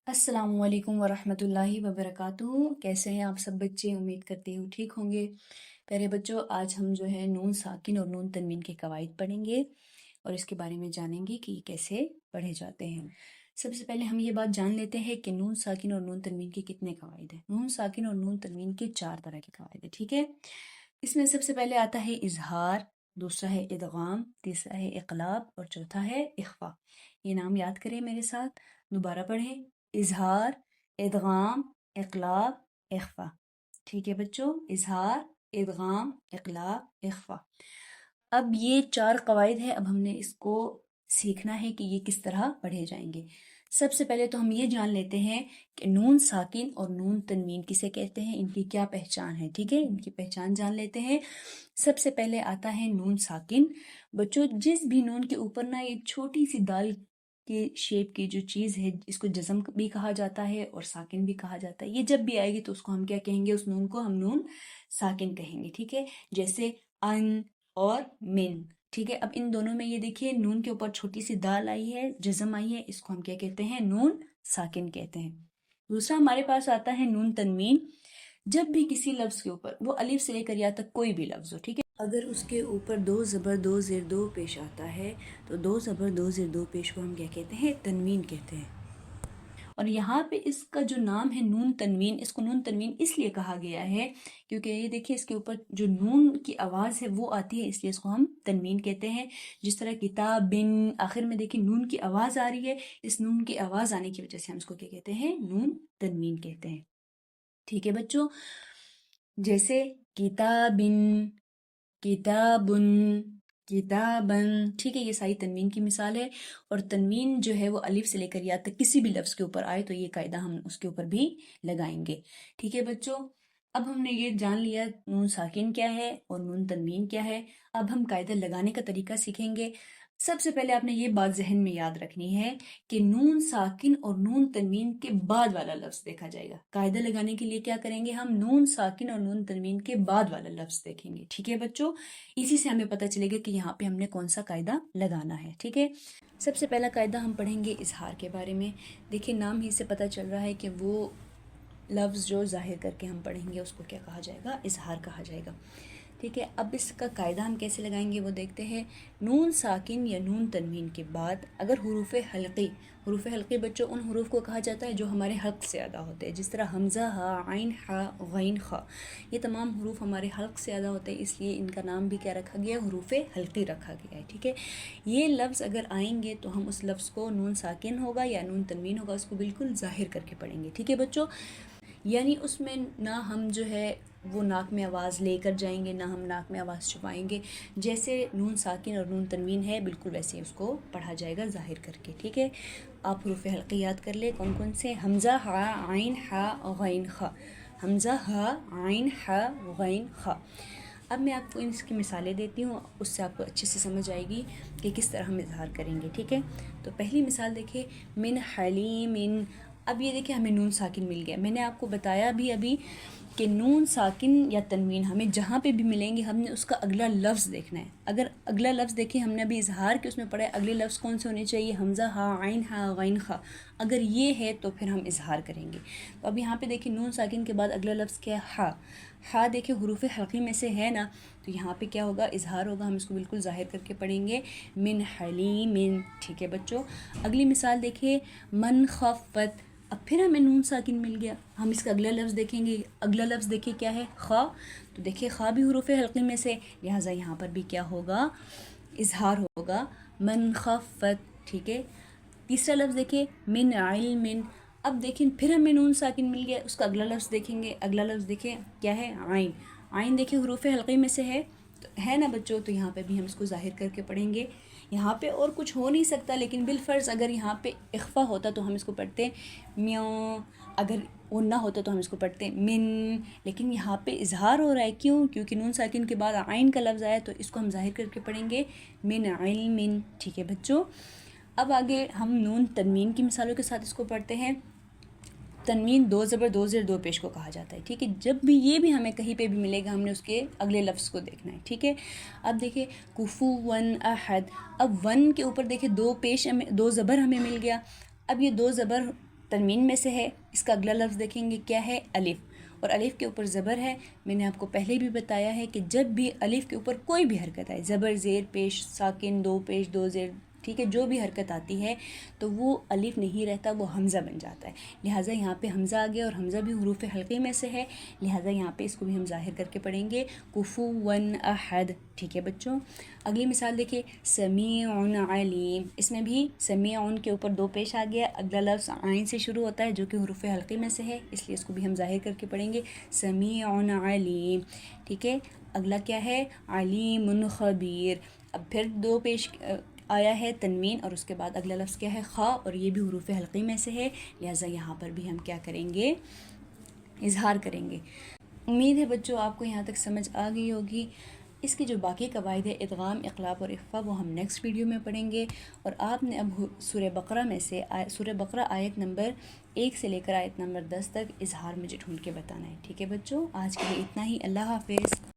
अस्सलामु अलैकुम वरहमतुल्लाहि वबरकातुहू। कैसे हैं आप सब बच्चे? उम्मीद करती हूँ ठीक होंगे। प्यारे बच्चों, आज हम जो है नून साकिन और नून तनवीन के कवाइद पढ़ेंगे और इसके बारे में जानेंगे कि कैसे पढ़े जाते हैं। सबसे पहले हम ये बात जान लेते हैं कि नून साकिन और नून तनवीन के कितने कवाइद हैं। नून साकिन और नून तनवीन के 4 तरह के कवाइद हैं, ठीक है। इसमें सबसे पहले आता है इजहार, दूसरा है इदगाम, तीसरा है इक़लाब और चौथा है इख्फा। ये नाम याद करें मेरे साथ, दोबारा पढ़ें। इजहार, इदगाम, इक़लाब, इख्फा। ठीक है बच्चों, इजहार, इदगाम, इक़लाब, इख्फा। अब ये 4 कवाइद है। अब हमने इसको सीखना है कि ये किस तरह पढ़े जाएंगे। सबसे पहले तो हम ये जान लेते हैं कि नून साकिन और नून तनवीन किसे कहते हैं, इनकी क्या पहचान है। ठीक है, इनकी पहचान जान लेते हैं। सबसे पहले आता है नून साकिन। बच्चों, जिस भी नून के ऊपर ना एक छोटी सी दाल के शेप की जो चीज़ है, इसको जज़म भी कहा जाता है और साकिन भी कहा जाता है। ये जब भी आएगी तो उसको हम क्या कहेंगे, उस नून को हम नून साकिन कहेंगे। ठीक है, जैसे अन और मिन। ठीक है, अब इन दोनों में ये देखिए नून के ऊपर छोटी सी दाल आई है, जज़म आई है, इसको हम क्या कहते हैं, नून साकिन कहते हैं। दूसरा हमारे पास आता है नून तनवीन। जब भी किसी लफ्ज़ के ऊपर, वो अलिफ से लेकर या तक कोई भी लफ्ज़ हो, ठीक है, अगर उसके ऊपर 2 ज़बर 2 ज़ेर 2 पेश आता है तो 2 ज़बर 2 ज़ेर 2 पेश को हम क्या कहते हैं, तनवीन कहते हैं। और यहाँ पे इसका जो नाम है नून तनवीन, इसको नून तनवीन इसलिए कहा गया है क्योंकि ये देखिए इसके ऊपर जो नून की आवाज़ है वो आती है, इसलिए इसको हम तनवीन कहते हैं। जिस तरह किताब बिन, आखिर में देखिए नून की आवाज़ आ रही है, इस नून की आवाज़ आने की वजह से हम इसको क्या कहते हैं, नून तनवीन कहते हैं। ठीक है बच्चों, जैसे किताबिन, किताबुन, किताबन। ठीक है, ये सारी तनवीन की मिसाल है। और तनवीन जो है वो अलिफ से लेकर या तक किसी भी लफ्ज़ के ऊपर आए तो ये कायदा हम उसके ऊपर भी लगाएंगे। ठीक है बच्चों, अब हमने ये जान लिया नून साकिन क्या है और नून तनवीन क्या है। अब हम कायदा लगाने का तरीका सीखेंगे। सबसे पहले आपने ये बात जहन में याद रखनी है कि नून साकिन और नून तनवीन के बाद वाला लफ्ज़ देखा जाएगा। कायदा लगाने के लिए क्या करेंगे, हम नून साकिन और नून तनवीन के बाद वाला लफ्ज़ देखेंगे। ठीक है बच्चों, इसी से हमें पता चलेगा कि यहाँ पे हमने कौन सा कायदा लगाना है। ठीक है, सबसे पहला कायदा हम पढ़ेंगे इजहार के बारे में। देखिए नाम ही से पता चल रहा है कि वो लफ्ज़ जो ज़ाहिर करके हम पढ़ेंगे उसको क्या कहा जाएगा, इजहार कहा जाएगा। ठीक है, अब इसका कायदा हम कैसे लगाएंगे वो देखते हैं। नून साकिन या नून तनवीन के बाद अगर हुरूफ हल्की बच्चों उन हुरूफ को कहा जाता है जो हमारे हल्क से अदा होते हैं, जिस तरह हमज़ा, हा, आइन, हा, गैन, खा। ये तमाम हुरूफ हमारे हल्क से अदा होते हैं, इसलिए इनका नाम भी क्या रखा गया, हुरूफ हल्की रखा गया है। ठीक है, ये लफ्ज़ अगर आएंगे तो हम उस लफ्ज़ को नून साकिन होगा या नून तनवीन होगा उसको बिल्कुल ज़ाहिर करके पढ़ेंगे। ठीक है बच्चों, यानी उसमें ना हम जो है वो नाक में आवाज़ लेकर जाएंगे, ना हम नाक में आवाज़ छुपाएंगे। जैसे नून साकिन और नून तनवीन है बिल्कुल वैसे ही उसको पढ़ा जाएगा ज़ाहिर करके। ठीक है, आप हुरूफ हल्की याद कर ले कौन कौन से, हमज़ा, हा, आइन, हा, गैन, खा। हमज़ा, हा, आइन, हा, गैन, खा। अब मैं आपको इसकी मिसालें देती हूँ, उससे आपको अच्छे से समझ आएगी कि किस तरह हम इजहार करेंगे। ठीक है, तो पहली मिसाल देखिए, मिन हलीमिन। अब ये देखिए हमें नून साकिन मिल गया। मैंने आपको बताया भी अभी कि नून साकिन या तनवीन हमें जहाँ पे भी मिलेंगे हमने उसका अगला लफ्ज़ देखना है। अगर अगला लफ्ज़ देखिए हमने अभी इजहार के उसमें पढ़ा है, अगले लफ्ज़ कौन से होने चाहिए, हमज़ा, हा, आइन, हा, गैन, खा। अगर ये है तो फिर हम इजहार करेंगे। तो अब यहाँ पे देखिए नून साकिन के बाद अगला लफ्ज़ क्या है, हा। हा देखिए हुरूफ हल्की में से है ना, तो यहाँ पे क्या होगा, इजहार होगा, हम इसको बिल्कुल ज़ाहिर करके पढ़ेंगे, मिन हलीमिन। ठीक है बच्चों, अगली मिसाल देखिए, मन खफ़त। अब फिर हमें नून साकिन मिल गया, हम इसका अगला लफ्ज़ देखेंगे। अगला लफ्ज़ देखिए क्या है, खा। तो देखिए खा भी हुरूफ हल्की में से, लिहाजा यहाँ पर भी क्या होगा, इजहार होगा, मन खफ़त। ठीक है, तीसरा लफ्ज़ देखिए, मिन इल्मिन। अब देखिए फिर हमें नून साकिन मिल गया, उसका अगला लफ्ज़ देखेंगे। अगला लफ्ज़ देखिए क्या है, आइन। आइन देखिए हुरूफ हल्की में से है, तो है ना बच्चों, तो यहाँ पे भी हम इसको ज़ाहिर करके पढ़ेंगे। यहाँ पे और कुछ हो नहीं सकता, लेकिन बिलफ़र्ज़ अगर यहाँ पे इख्फ़ा होता तो हम इसको पढ़ते म्यों, अगर वो ना होता तो हम इसको पढ़ते मिन। लेकिन यहाँ पे इजहार हो रहा है, क्यों, क्योंकि नून साकिन के बाद आइन का लफ्ज़ आया, तो इसको हम ज़ाहिर करके पढ़ेंगे मिन इल्मिन। ठीक है बच्चों, अब आगे हम नून तनवीन की मिसालों के साथ इसको पढ़ते हैं। तनवीन 2 ज़बर 2 ज़ेर 2 पेश को कहा जाता है। ठीक है, जब भी ये भी हमें कहीं पे भी मिलेगा हमने उसके अगले लफ्ज़ को देखना है। ठीक है, अब देखिए कुफुवन अहद। अब वन के ऊपर देखिए 2 पेश हमें, 2 ज़बर हमें मिल गया। अब ये 2 ज़बर تنوین میں سے ہے۔ اس کا اگلا لفظ دیکھیں گے کیا ہے، الف، اور الف کے اوپر زبر ہے۔ میں نے آپ کو پہلے بھی بتایا ہے کہ جب بھی الف کے اوپر کوئی بھی حرکت آئے، زبر، زیر پیش، ساکن، دو پیش، دو زیر، ٹھیک ہے، جو بھی حرکت آتی ہے تو وہ الف نہیں رہتا، وہ حمزہ بن جاتا ہے۔ لہٰذا یہاں پہ حمزہ آ گیا، اور حمزہ بھی حروف حلقی میں سے ہے، لہٰذا یہاں پہ اس کو بھی ہم ظاہر کر کے پڑھیں گے کفوا احد، ٹھیک ہے بچوں۔ اگلی مثال دیکھیے، سمیع علیم، اس میں بھی سمیع کے اوپر دو پیش آ گیا، اگلا لفظ عین سے شروع ہوتا ہے جو کہ حروف حلقی میں سے ہے، اس لیے اس کو بھی ہم ظاہر کر کے پڑھیں گے سمیع علیم، ٹھیک ہے۔ اگلا کیا ہے، علیم خبیر، اب پھر دو پیش آیا ہے تنوین، اور اس کے بعد اگلا لفظ کیا ہے، خا، اور یہ بھی حروف حلقی میں سے ہے، لہٰذا یہاں پر بھی ہم کیا کریں گے، اظہار کریں گے۔ امید ہے بچوں آپ کو یہاں تک سمجھ آ گئی ہوگی۔ اس کی جو باقی قواعد ہے، ادغام، اقلاب اور اخفا، وہ ہم نیکسٹ ویڈیو میں پڑھیں گے، اور آپ نے اب سورہ بقرہ میں سے سورہ بقرہ آیت نمبر 1 سے لے کر آیت نمبر 10 تک اظہار مجھے ڈھونڈ کے بتانا ہے، ٹھیک ہے بچوں۔ آج کے لیے اتنا ہی، اللہ حافظ۔